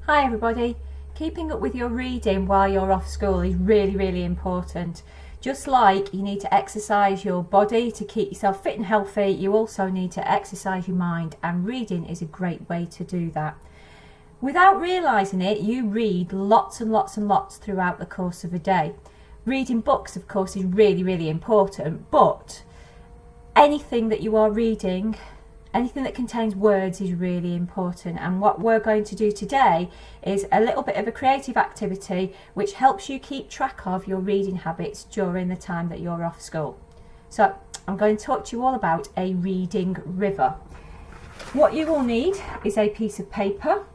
Hi everybody. Keeping up with your reading while you're off school is really important. Just like you need to exercise your body to keep yourself fit and healthy, you also need to exercise your mind, and reading is a great way to do that. Without realising it, you read lots and lots throughout the course of a day. Reading books, of course, is really important, but anything that you are reading, anything that contains words is really important. And what we're going to do today is a little bit of a creative activity which helps you keep track of your reading habits during the time that you're off school. So I'm going to talk to you all about a reading river. What you will need is a piece of paper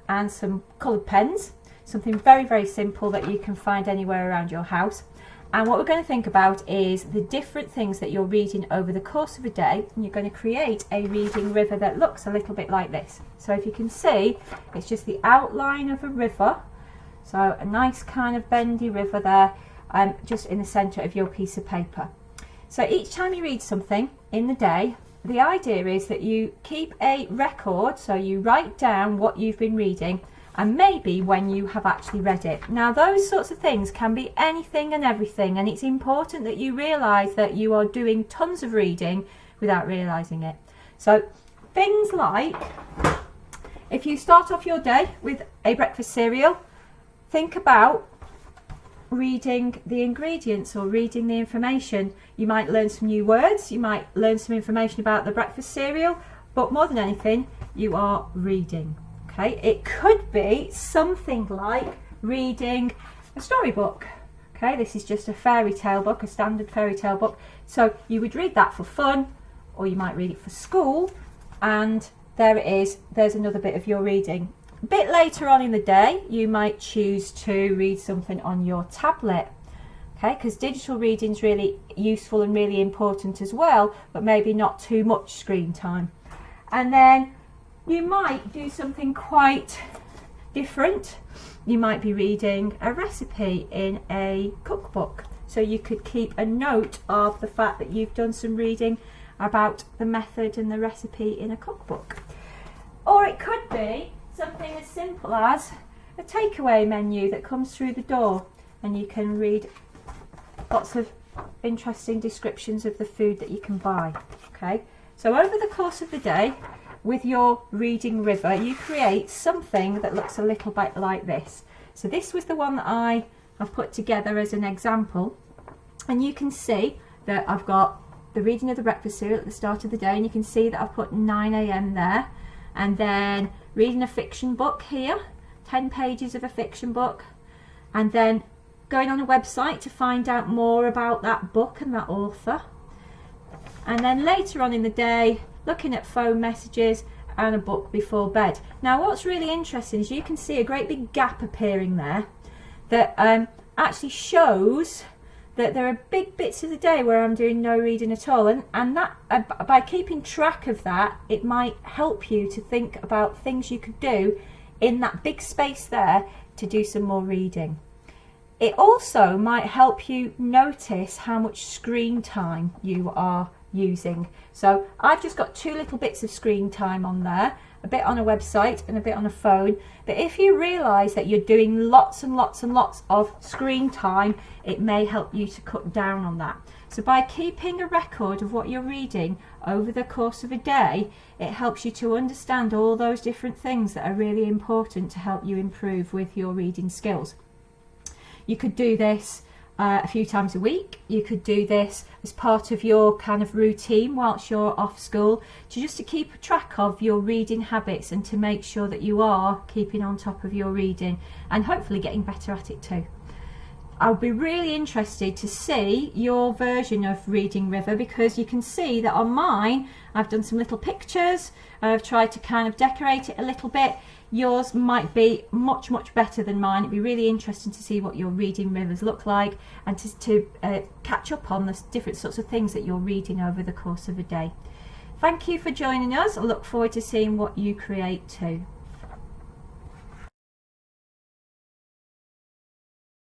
and some coloured pens, something very simple that you can find anywhere around your house. And what we're going to think about is the different things that you're reading over the course of a day, and you're going to create a reading river that looks a little bit like this. So if you can see, it's just the outline of a river, so a nice kind of bendy river there, just in the centre of your piece of paper. So each time you read something in the day, the idea is that you keep a record, so you write down what you've been reading and maybe when you have actually read it. Now those sorts of things can be anything and everything, and it's important that you realise that you are doing tons of reading without realising it. So things like, if you start off your day with a breakfast cereal, think about reading the ingredients or reading the information. You might learn some new words, you might learn some information about the breakfast cereal, but more than anything, you are reading. Okay, it could be something like reading a storybook. Okay, this is just a fairy tale book, a standard fairy tale book. So you would read that for fun, or you might read it for school, and there it is, there's another bit of your reading. A bit later on in the day, you might choose to read something on your tablet. Okay, because digital reading is really useful and really important as well, but maybe not too much screen time. And then you might do something quite different. You might be reading a recipe in a cookbook. So you could keep a note of the fact that you've done some reading about the method and the recipe in a cookbook. Or it could be something as simple as a takeaway menu that comes through the door, and you can read lots of interesting descriptions of the food that you can buy. Okay, so over the course of the day, with your reading river, you create something that looks a little bit like this. So this was the one that I have put together as an example, and you can see that I've got the reading of the breakfast cereal at the start of the day, and you can see that I've put 9 AM there, and then reading a fiction book here, 10 pages of a fiction book, and then going on a website to find out more about that book and that author, and then later on in the day looking at phone messages and a book before bed. Now what's really interesting is you can see a great big gap appearing there that actually shows that there are big bits of the day where I'm doing no reading at all, and that by keeping track of that, it might help you to think about things you could do in that big space there to do some more reading. It also might help you notice how much screen time you are using. So I've just got 2 little bits of screen time on there, a bit on a website and a bit on a phone. But if you realise that you're doing lots and lots of screen time, it may help you to cut down on that. So by keeping a record of what you're reading over the course of a day, it helps you to understand all those different things that are really important to help you improve with your reading skills. You could do this a few times a week. You could do this as part of your kind of routine whilst you're off school, to keep track of your reading habits and to make sure that you are keeping on top of your reading and hopefully getting better at it too. I'll be really interested to see your version of Reading River, because you can see that on mine I've done some little pictures, I've tried to kind of decorate it a little bit. Yours might be much better than mine. It'd be really interesting to see what your reading rivers look like, and to catch up on the different sorts of things that you're reading over the course of a day. Thank you for joining us. I look forward to seeing what you create too.